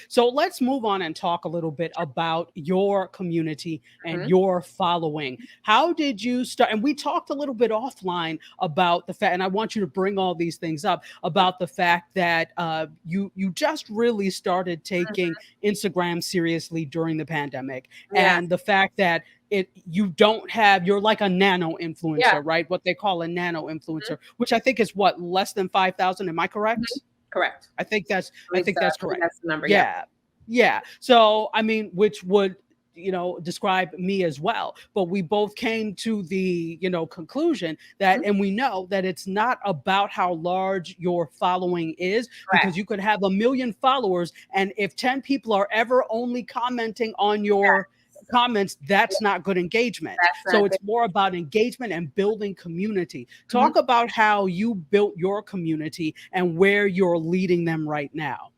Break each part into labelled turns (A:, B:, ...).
A: So let's move on and talk a little bit about your community and
B: Mhm.
A: your following. How did you start? And we talked a little bit offline about the fact, and I want you to bring all these things up about the fact that you just really started taking Instagram seriously during the pandemic,
B: Yeah.
A: and the fact that you don't have, you're like a nano
B: Yeah.
A: influencer, right? What they call a nano
B: Mhm.
A: influencer, which I think is what, less than 5,000. Am I
B: Mhm.
A: correct?
B: Correct.
A: I
B: Believe
A: think
B: so. I
A: that's
B: believe
A: correct.
B: that's the number. Yeah.
A: Yeah. Yeah. So, I mean, which would, describe me as well. But we both came to the, conclusion that,
B: Mhm.
A: and we know that it's not about how large your following is, because
B: Correct.
A: you could have a million followers. And if 10 people are ever only commenting on your comments,
B: Yeah.
A: that's not good engagement.
B: That's
A: So
B: not good.
A: it's more about engagement and building community.
B: Mhm.
A: Talk about how you built your community and where you're leading them right now.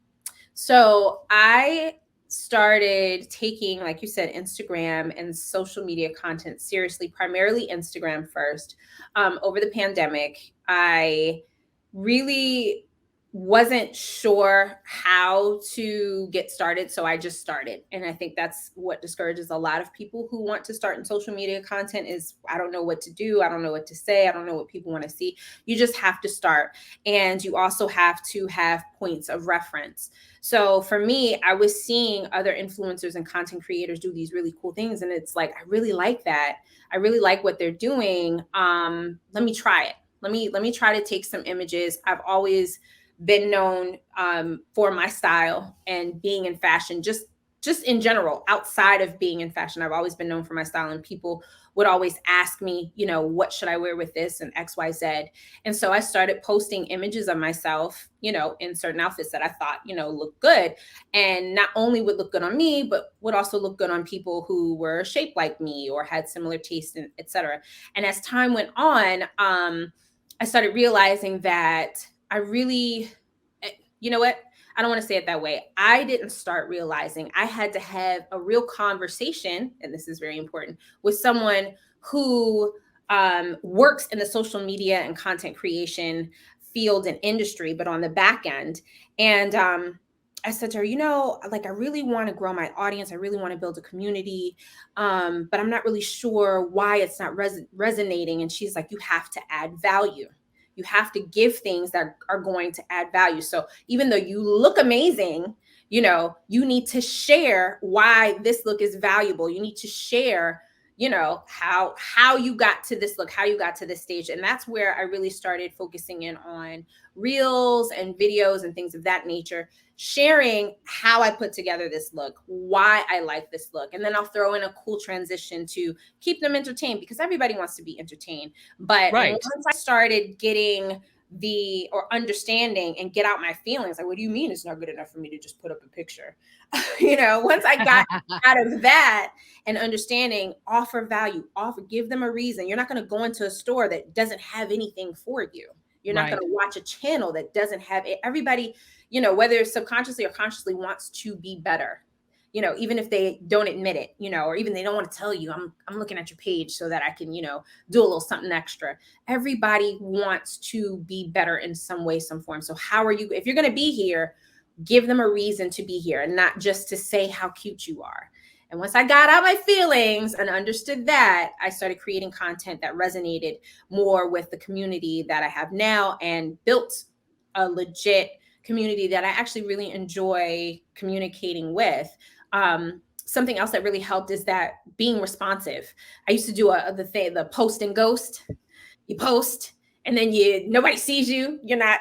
B: So I started taking, like you said, Instagram and social media content seriously, primarily Instagram first. Over the pandemic, I really wasn't sure how to get started. So I just started. And I think that's what discourages a lot of people who want to start in social media content is I don't know what to do. I don't know what to say. I don't know what people want to see. You just have to start. And you also have to have points of reference. So for me, I was seeing other influencers and content creators do these really cool things. And it's like, I really like that. I really like what they're doing. Let me try it. Let me try to take some images. I've always been known for my style and being in fashion, just in general, outside of being in fashion. I've always been known for my style, and people would always ask me, what should I wear with this and XYZ. And so I started posting images of myself, in certain outfits that I thought, looked good. And not only would look good on me, but would also look good on people who were shaped like me or had similar tastes, and et cetera. And as time went on, I started realizing that I really, you know what? I don't want to say it that way. I didn't start realizing I had to have a real conversation, and this is very important, with someone who works in the social media and content creation field and industry, but on the back end. And I said to her, like I really want to grow my audience. I really want to build a community, but I'm not really sure why it's not resonating. And she's like, you have to add value. You have to give things that are going to add value. So even though you look amazing, you need to share why this look is valuable. You need to share, how you got to this look, how you got to this stage. And that's where I really started focusing in on reels and videos and things of that nature, sharing how I put together this look, why I like this look. And then I'll throw in a cool transition to keep them entertained, because everybody wants to be entertained. But
A: Right.
B: once I started getting or understanding and get out my feelings, like, what do you mean it's not good enough for me to just put up a picture? Once I got out of that and understanding, offer value, give them a reason. You're not going to go into a store that doesn't have anything for you. You're not going
A: Right.
B: to watch a channel that doesn't have it. Everybody, whether subconsciously or consciously, wants to be better. Even if they don't admit it, or even they don't want to tell you, I'm looking at your page so that I can, do a little something extra. Everybody wants to be better in some way, some form. So how are you, if you're going to be here, give them a reason to be here and not just to say how cute you are. And once I got out my feelings and understood that, I started creating content that resonated more with the community that I have now, and built a legit community that I actually really enjoy communicating with. Something else that really helped is that being responsive. I used to do the post and ghost. You post and then nobody sees you. You're not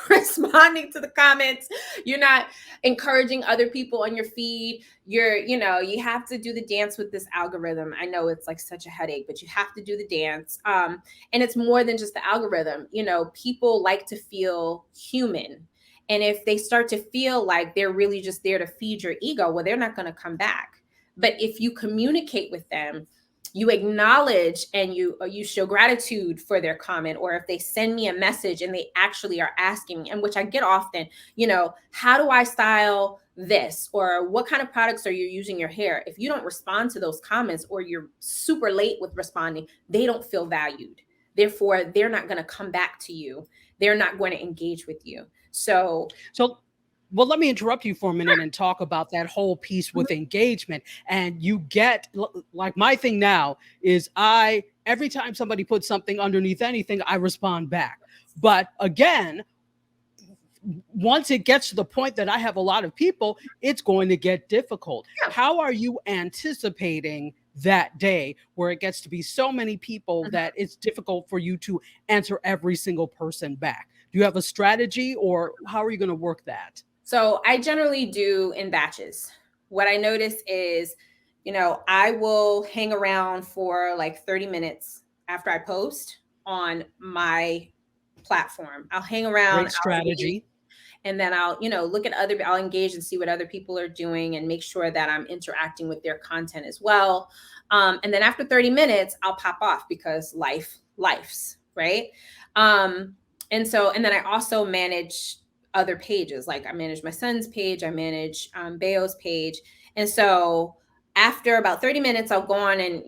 B: responding to the comments. You're not encouraging other people on your feed. You have to do the dance with this algorithm. I know it's like such a headache, but you have to do the dance. And it's more than just the algorithm. People like to feel human. And if they start to feel like they're really just there to feed your ego, well, they're not going to come back. But if you communicate with them, you acknowledge and you show gratitude for their comment, or if they send me a message and they actually are asking, and which I get often, how do I style this, or what kind of products are you using your hair? If you don't respond to those comments, or you're super late with responding, they don't feel valued. Therefore, they're not going to come back to you. They're not going to engage with you. So
A: So Well, let me interrupt you for a minute and talk about that whole piece with engagement. And you get like my thing now is I every time somebody puts something underneath anything, I respond back. But again, once it gets to the point that I have a lot of people, it's going to get difficult.
B: Yeah.
A: How are you anticipating that day where it gets to be so many people
B: Mhm.
A: that it's difficult for you to answer every single person back? Do you have a strategy or how are you going to work that?
B: So I generally do in batches. What I notice is, I will hang around for like 30 minutes after I post on my platform. I'll hang around,
A: Great
B: I'll engage,
A: strategy.
B: and then I'll, look at I'll engage and see what other people are doing and make sure that I'm interacting with their content as well. And then after 30 minutes, I'll pop off because life's right. Um, and then I also manage other pages. Like I manage my son's page, I manage Bayo's page. And so after about 30 minutes, I'll go on and,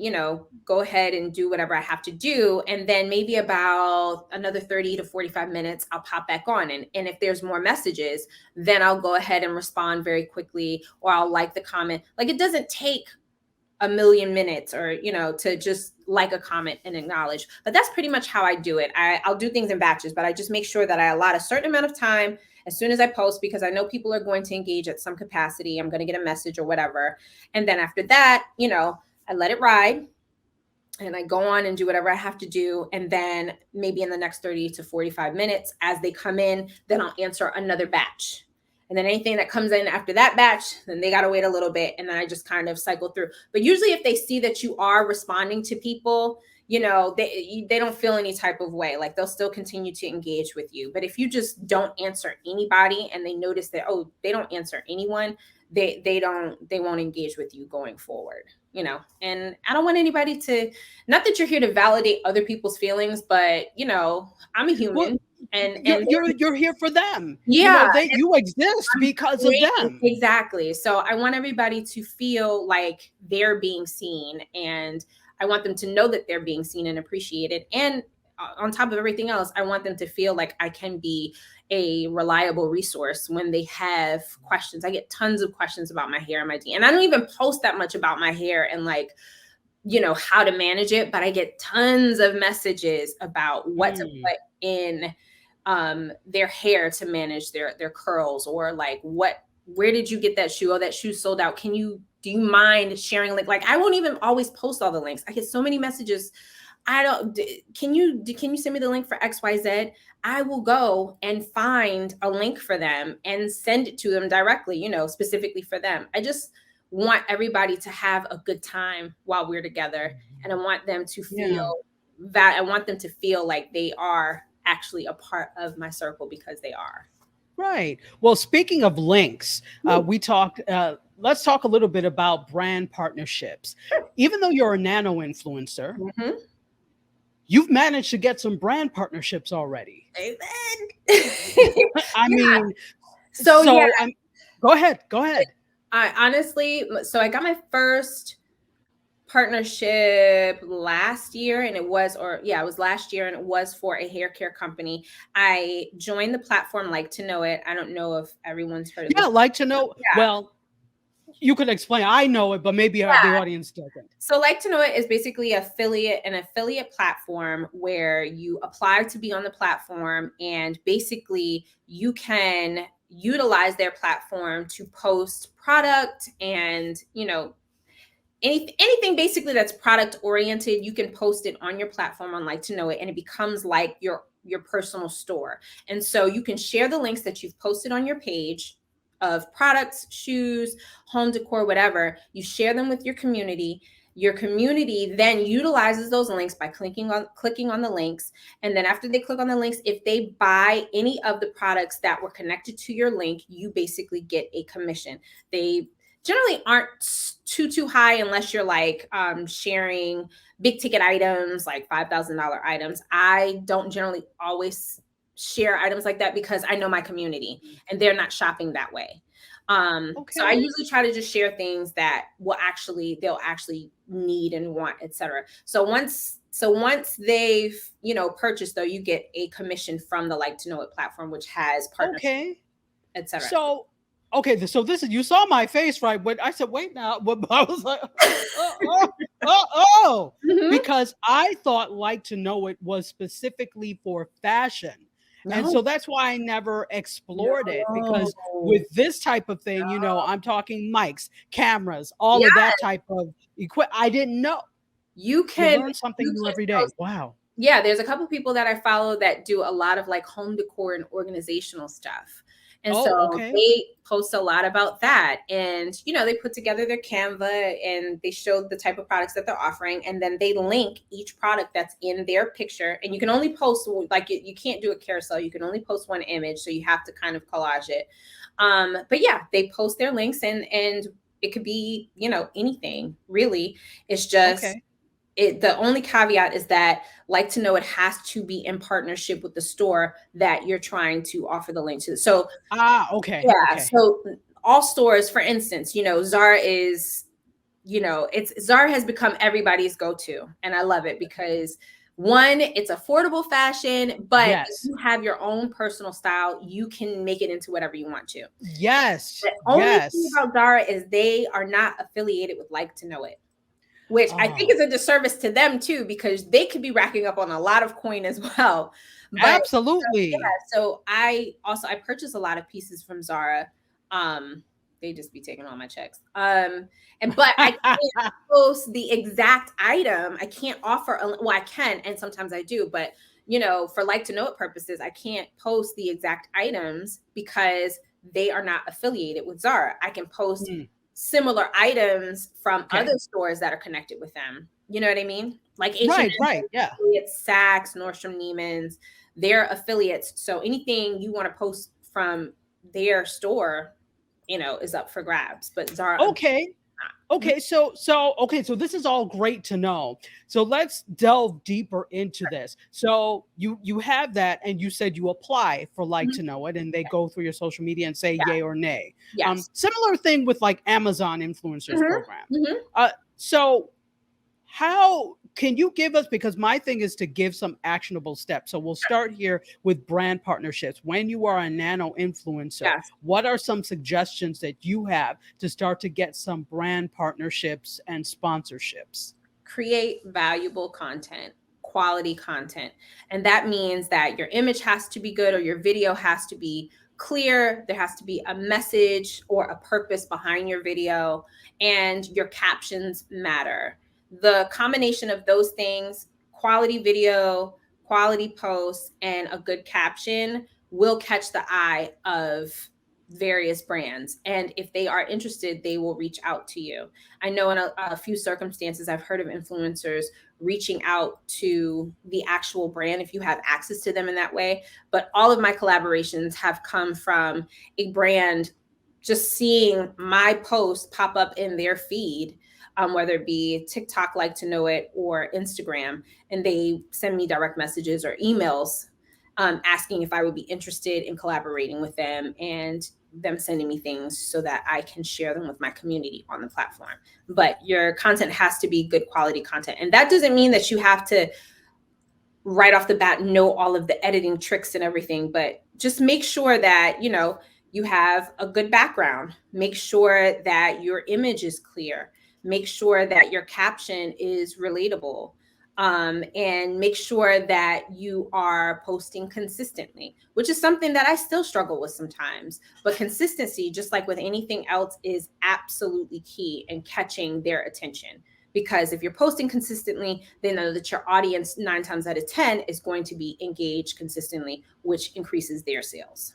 B: go ahead and do whatever I have to do. And then maybe about another 30 to 45 minutes, I'll pop back on. And if there's more messages, then I'll go ahead and respond very quickly, or I'll like the comment. Like it doesn't take a million minutes or to just like a comment and acknowledge, but that's pretty much how I do it. I'll do things in batches, but I just make sure that I allot a certain amount of time as soon as I post, because I know people are going to engage at some capacity. I'm going to get a message or whatever, and then after that, I let it ride and I go on and do whatever I have to do. And then maybe in the next 30 to 45 minutes, as they come in, then I'll answer another batch. And then anything that comes in after that batch, then they got to wait a little bit. And then I just kind of cycle through. But usually, if they see that you are responding to people, they don't feel any type of way. Like they'll still continue to engage with you. But if you just don't answer anybody and they notice that, oh, they don't answer anyone, they won't engage with you going forward. And I don't want anybody to, not that you're here to validate other people's feelings, but I'm a
A: Well,
B: human, and
A: you're you're you're here for them. You
B: yeah,
A: know, they you exist because of
B: great,
A: them.
B: exactly. So I want everybody to feel like they're being seen, and I want them to know that they're being seen and appreciated. And on top of everything else, I want them to feel like I can be a reliable resource when they have questions. I get tons of questions about my hair and my and I don't even post that much about my hair and like how to manage it, but I get tons of messages about what to
A: Mm.
B: put in their hair to manage their curls, or like where did you get that shoe? Oh, that shoe sold out. Do you mind sharing a link? Like I won't even always post all the links. I get so many messages. I don't can you send me the link for XYZ? I will go and find a link for them and send it to them directly, specifically for them. I just want everybody to have a good time while we're together, and I want them to
A: Yeah.
B: feel that I want them to feel like they are actually a part of my circle, because they are.
A: Right. Well, speaking of links, we talked. Let's talk a little bit about brand partnerships. Even though you're a nano influencer,
B: Mhm.
A: you've managed to get some brand partnerships already.
B: Amen.
A: I
B: Yeah.
A: mean,
B: So yeah,
A: so I'm. Go ahead. Go ahead.
B: I honestly, so I got my first partnership last year, and it was last year, and it was for a hair care company. I joined the platform Like to Know It. I don't know if everyone's heard of
A: Yeah,
B: this.
A: like to know.
B: Yeah.
A: Well, you could explain. I know it, but maybe the audience doesn't.
B: So Like to Know It is basically an affiliate platform where you apply to be on the platform, and basically you can utilize their platform to post product and, anything basically that's product oriented. You can post it on your platform on Like to Know It, and it becomes like your personal store. And so you can share the links that you've posted on your page of products, shoes, home decor, whatever. You share them with your community. Your community then utilizes those links by clicking on the links. And then after they click on the links, if they buy any of the products that were connected to your link, you basically get a commission. They generally aren't too high unless you're like sharing big ticket items, like $5,000 items. I don't generally always share items like that because I know my community and they're not shopping that way. So I
A: Okay.
B: usually try to just share things that they'll actually need and want, etc. So once they've purchased, though, you get a commission from the Like to Know It platform, which has partnerships
A: Okay.
B: etc.
A: So, okay, so this is, you saw my face, right? When I said, "Wait now," but I was like, oh, oh,"
B: Hmm.
A: because I thought Like to Know It was specifically for fashion, and
B: No,
A: so that's why I never explored it.
B: no,
A: Because with this type of thing, I'm talking mics, cameras, all
B: yeah,
A: of that type of equipment. I didn't know.
B: you
A: You
B: can
A: learn something
B: you
A: new
B: can
A: every day.
B: post.
A: Wow.
B: Yeah, there's a couple people that I follow that do a lot of like home decor and organizational stuff. And so
A: Oh, okay.
B: they post a lot about that. And, they put together their Canva and they show the type of products that they're offering. And then they link each product that's in their picture. And you can only post, like, you can't do a carousel. You can only post one image. So you have to kind of collage it. But yeah, they post their links and it could be, anything really. It's just,
A: Okay.
B: the only caveat is that Like to Know It has to be in partnership with the store that you're trying to offer the link to. So
A: Ah, okay.
B: yeah,
A: Okay.
B: so all stores, for instance, Zara is, it's Zara has become everybody's go-to, and I love it because one, it's affordable fashion, but if
A: Yes.
B: you have your own personal style, you can make it into whatever you want to.
A: Yes.
B: The only thing
A: Yes.
B: about Zara is they are not affiliated with Like to Know It, which I think
A: Oh,
B: is a disservice to them too, because they could be racking up on a lot of coin as well. But yeah,
A: absolutely.
B: so I purchase a lot of pieces from Zara. Um, they just be taking all my checks. But I can't post the exact item. I can't offer. Well, I can, and sometimes I do, but for Like to Know It purposes, I can't post the exact items because they are not affiliated with Zara. I can post
A: Mm,
B: similar items from
A: okay.
B: other stores that are connected with them. You know what I mean? Like
A: Right,
B: H&M
A: right. Yeah.
B: affiliates, Saks, Nordstrom, Neiman's, they're affiliates. So anything you want to post from their store, is up for grabs. But Zara,
A: Okay.
B: unfortunately,
A: Okay, so this is all great to know. So let's delve deeper into this. So you have that, and you said you apply for Like
B: mhm,
A: to Know It, and they go through your social media and say
B: yeah,
A: yay or nay.
B: yes.
A: Similar thing with like Amazon influencers
B: Hmm.
A: program.
B: Hmm.
A: So how can you give us, because my thing is to give some actionable steps. So we'll start here with brand partnerships. When you are a nano influencer,
B: Yes.
A: what are some suggestions that you have to start to get some brand partnerships and sponsorships?
B: Create valuable content, quality content. And that means that your image has to be good or your video has to be clear. There has to be a message or a purpose behind your video, and your captions matter. The combination of those things, quality video, quality posts, and a good caption, will catch the eye of various brands. And if they are interested, they will reach out to you. I know in a few circumstances, I've heard of influencers reaching out to the actual brand if you have access to them in that way. But all of my collaborations have come from a brand just seeing my post pop up in their feed, whether it be TikTok, Like to Know It, or Instagram, and they send me direct messages or emails, asking if I would be interested in collaborating with them, and them sending me things so that I can share them with my community on the platform. But your content has to be good quality content. And that doesn't mean that you have to right off the bat know all of the editing tricks and everything, but just make sure that, you have a good background. Make sure that your image is clear. Make sure that your caption is relatable. And make sure that you are posting consistently, which is something that I still struggle with sometimes. But consistency, just like with anything else, is absolutely key in catching their attention. Because if you're posting consistently, they know that your audience 9 times out of 10 is going to be engaged consistently, which increases their sales.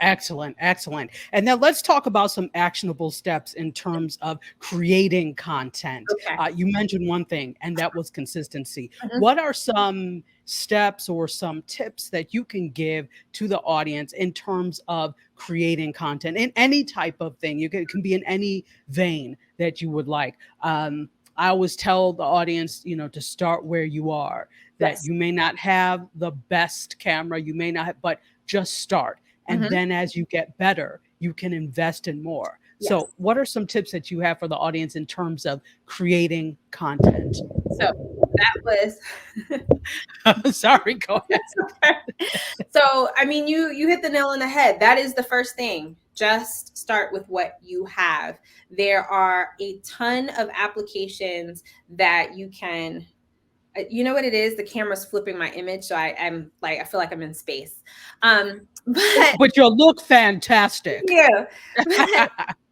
A: Excellent, excellent. And now let's talk about some actionable steps in terms of creating content.
B: Okay.
A: You mentioned one thing, and that was consistency.
B: Mhm.
A: What are some steps or some tips that you can give to the audience in terms of creating content in any type of thing? It can be in any vein that you would like. I always tell the audience, to start where you are, that
B: Yes.
A: you may not have the best camera, you may not have, but just start, and
B: Mhm.
A: then as you get better, you can invest in more. So,
B: Yes.
A: what are some tips that you have for the audience in terms of creating content?
B: So that was
A: Sorry, go ahead.
B: so I mean you hit the nail on the head. That is the first thing. Just start with what you have. There are a ton of applications that you can you know what it is? The camera's flipping my image, so I'm like I feel like I'm in space.
A: Well,
B: But
A: but you'll look fantastic.
B: yeah.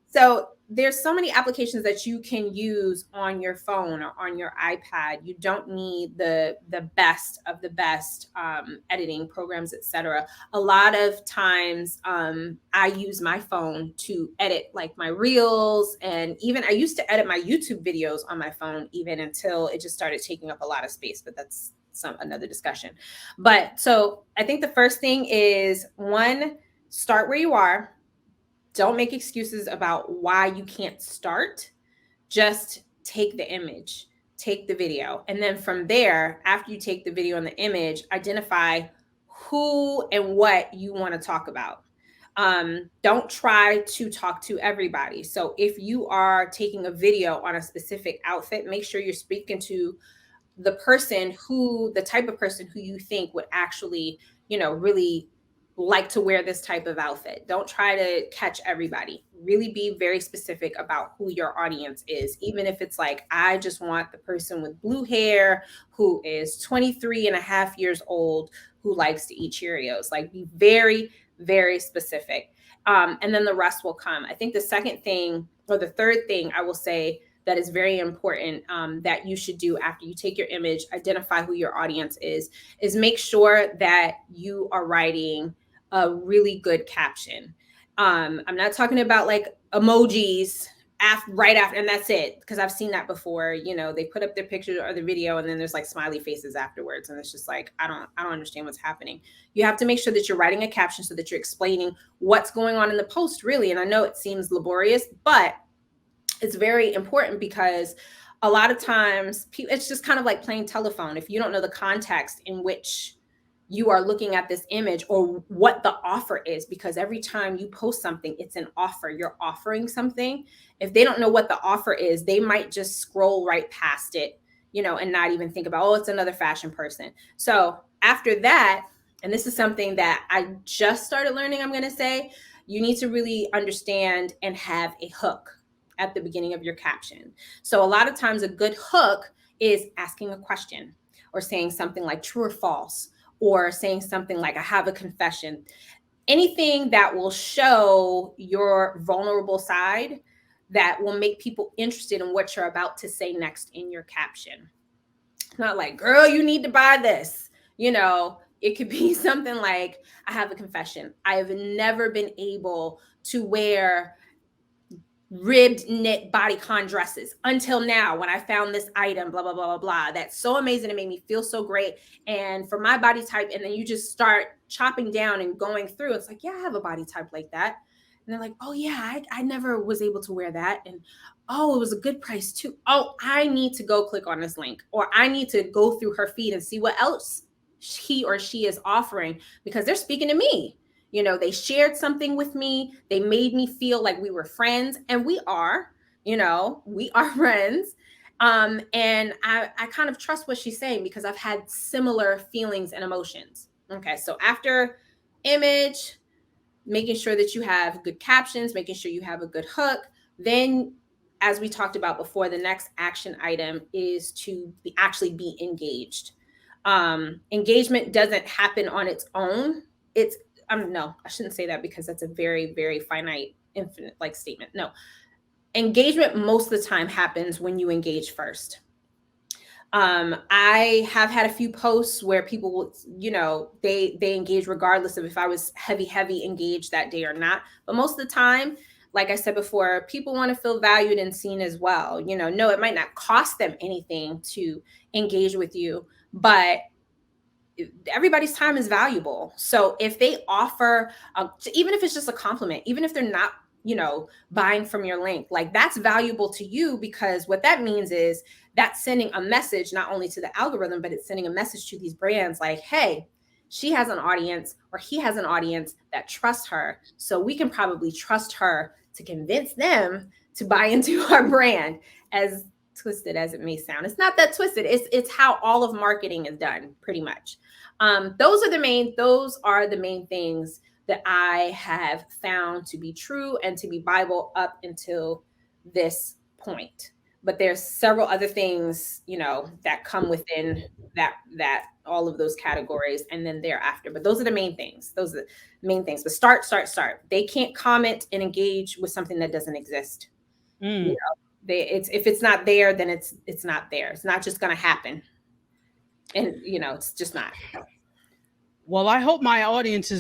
B: So there's so many applications that you can use on your phone or on your iPad. You don't need the best of the best editing programs, etc. A lot of times, I use my phone to edit like my reels, and even I used to edit my YouTube videos on my phone, even until it just started taking up a lot of space. But that's some another discussion. But so I think the first thing is one, start where you are. Don't make excuses about why you can't start. Just take the image, take the video. And then from there, after you take the video and the image, identify who and what you want to talk about. Don't try to talk to everybody. So if you are taking a video on a specific outfit, make sure you're speaking to the type of person who you think would actually, really like to wear this type of outfit. Don't try to catch everybody. Really be very specific about who your audience is. Even if it's like, I just want the person with blue hair who is 23 and a half years old who likes to eat Cheerios. Like, be very, very specific. And then the rest will come. I think the second thing or the third thing I will say that is very important, that you should do after you take your image, identify who your audience is make sure that you are writing a really good caption. I'm not talking about like emojis right after, and that's it, because I've seen that before. They put up their picture or the video, and then there's like smiley faces afterwards, and it's just like I don't understand what's happening. You have to make sure that you're writing a caption so that you're explaining what's going on in the post, really. And I know it seems laborious, but it's very important, because a lot of times it's just kind of like playing telephone. If you don't know the context in which you are looking at this image or what the offer is, because every time you post something, it's an offer. You're offering something. If they don't know what the offer is, they might just scroll right past it, and not even think about, oh, it's another fashion person. So after that, and this is something that I just started learning, I'm going to say, you need to really understand and have a hook at the beginning of your caption. So a lot of times a good hook is asking a question or saying something like true or false, or saying something like I have a confession. Anything that will show your vulnerable side, that will make people interested in what you're about to say next in your caption. Not like, girl, you need to buy this. It could be something like, I have a confession. I have never been able to wear ribbed knit bodycon dresses until now, when I found this item, blah blah blah blah blah, that's so amazing. It made me feel so great, and for my body type. And then you just start chopping down and going through. It's like, yeah, I have a body type like that. And they're like, oh yeah, I never was able to wear that. And oh, it was a good price too. Oh, I need to go click on this link, or I need to go through her feed and see what else he or she is offering, because they're speaking to me. They shared something with me. They made me feel like we were friends, and we are friends. And I kind of trust what she's saying, because I've had similar feelings and emotions. Okay, so after image, making sure that you have good captions, making sure you have a good hook. Then, as we talked about before, the next action item is to actually be engaged. Engagement doesn't happen on its own. It's no, I shouldn't say that, because that's a very, very finite, infinite like statement. No, engagement most of the time happens when you engage first. I have had a few posts where people will, they engage regardless of if I was heavy engaged that day or not. But most of the time, like I said before, people want to feel valued and seen as well. No, it might not cost them anything to engage with you, but everybody's time is valuable. So if they offer, even if it's just a compliment, even if they're not, buying from your link, like, that's valuable to you, because what that means is that's sending a message not only to the algorithm, but it's sending a message to these brands like, hey, she has an audience, or he has an audience that trusts her. So we can probably trust her to convince them to buy into our brand, as twisted as it may sound. It's not that twisted. It's how all of marketing is done, pretty much. Those are the main things that I have found to be true and to be Bible up until this point. But there's several other things, that come within that all of those categories and then thereafter. But those are the main things. Those are the main things. But start. They can't comment and engage with something that doesn't exist. You
A: Mm.
B: know, if it's not there, then it's not there. It's not just gonna happen. And it's just not.
A: Well, I hope my audience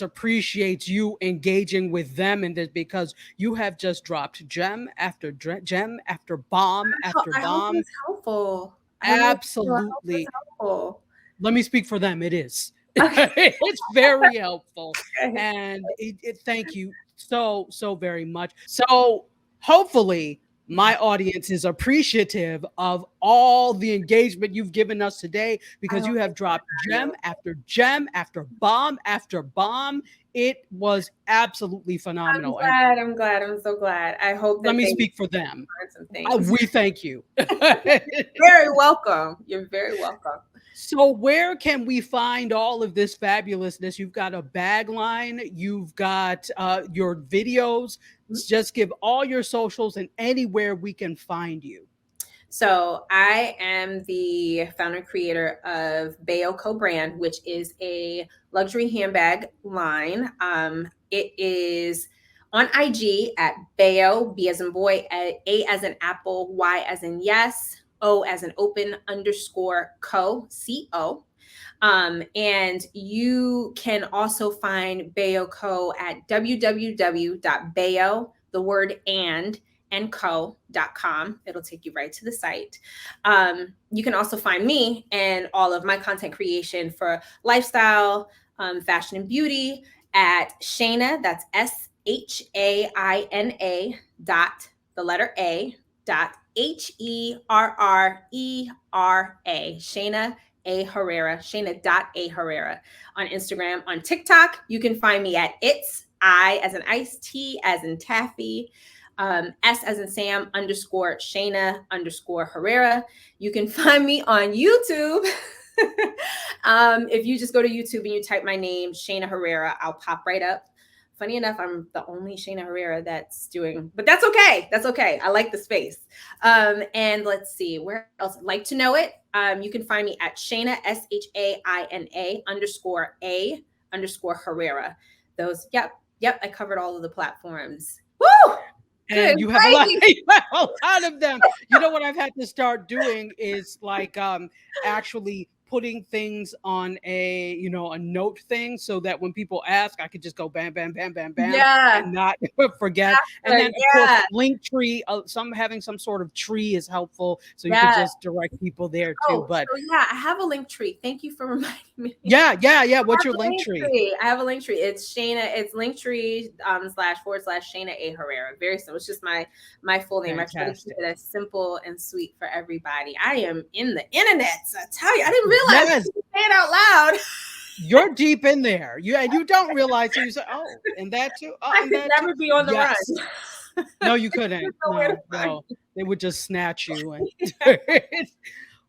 A: appreciates you engaging with them in this, because you have just dropped gem after gem after bomb after
B: I hope
A: bomb.
B: it's helpful. I really do. I hope it's
A: Absolutely.
B: helpful.
A: Let me speak for them. It is.
B: Okay.
A: It's very helpful.
B: Okay.
A: And thank you so very much. So hopefully my audience is appreciative of all the engagement you've given us today,
B: I
A: because
B: hope
A: you
B: they
A: have dropped
B: do.
A: gem after bomb after bomb. It was absolutely phenomenal. And
B: I'm glad. I'm so glad. I hope
A: let
B: that
A: me
B: they
A: speak for them.
B: learn some things.
A: We thank you.
B: Very welcome. You're very welcome.
A: So where can we find all of this fabulousness? You've got a bag line, you've got your videos. Just give all your socials and anywhere we can find you.
B: So I am the founder and creator of Bayo Co brand, which is a luxury handbag line. It is on IG at Bayo, B as in boy, A as in apple, Y as in yes, O as in open underscore co. And you can also find Bayo Co at www.bayo, the word and co.com. It'll take you right to the site. You can also find me and all of my content creation for lifestyle, fashion, and beauty at Shaina, that's SHAINA dot the letter A dot HERRERA. Shaina A. Herrera, Shaina.A. Herrera on Instagram. On TikTok, you can find me at I as in ice, T as in taffy, S as in Sam underscore Shaina underscore Herrera. You can find me on YouTube. If you just go to YouTube and you type my name, Shaina Herrera, I'll pop right up. Funny enough, I'm the only Shaina Herrera that's doing, but that's okay. That's okay. I like the space. And let's see, where else? Like to know it. You can find me at Shaina, SHAINA underscore A underscore Herrera. Those, yep. I covered all of the platforms. Woo! Good.
A: And you have a lot, you have a lot of them. You know what I've had to start doing is like actually putting things on a note thing, so that when people ask, I could just go bam bam bam bam bam
B: Yeah.
A: and not forget. And then of course
B: Yeah.
A: link tree, having some sort of tree is helpful, so you could
B: Yeah.
A: just direct people there too. But
B: So yeah, I have a link tree. Thank you for reminding me.
A: yeah. What's your link tree?
B: I have a link tree. It's Shaina. It's linktree / Shaina A. Herrera. Very simple. It's just my full name. I try to keep
A: Fantastic.
B: it as simple and sweet for everybody. I am in the internet. I tell you, I didn't realize.
A: Yes.
B: Say it out loud.
A: You're deep in there. You don't realize. You say, "Oh, and that too. Oh,
B: I
A: and
B: could
A: that too."
B: never be on the
A: Yes.
B: run.
A: No, you couldn't.
B: Nowhere to
A: No,
B: find
A: no. They would just snatch you. And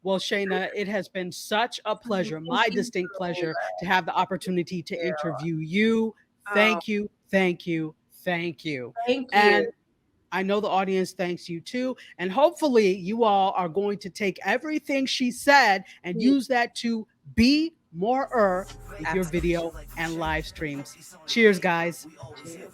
A: well, Shaina, it has been such a pleasure, my
B: Thank you
A: distinct
B: so
A: pleasure, to have the opportunity to
B: much.
A: interview you.
B: Oh,
A: Thank you, thank you, thank you.
B: thank you.
A: And I know the audience thanks you too. And hopefully, you all are going to take everything she said and use that to be more with your video and live streams. Cheers, guys.
B: Cheers.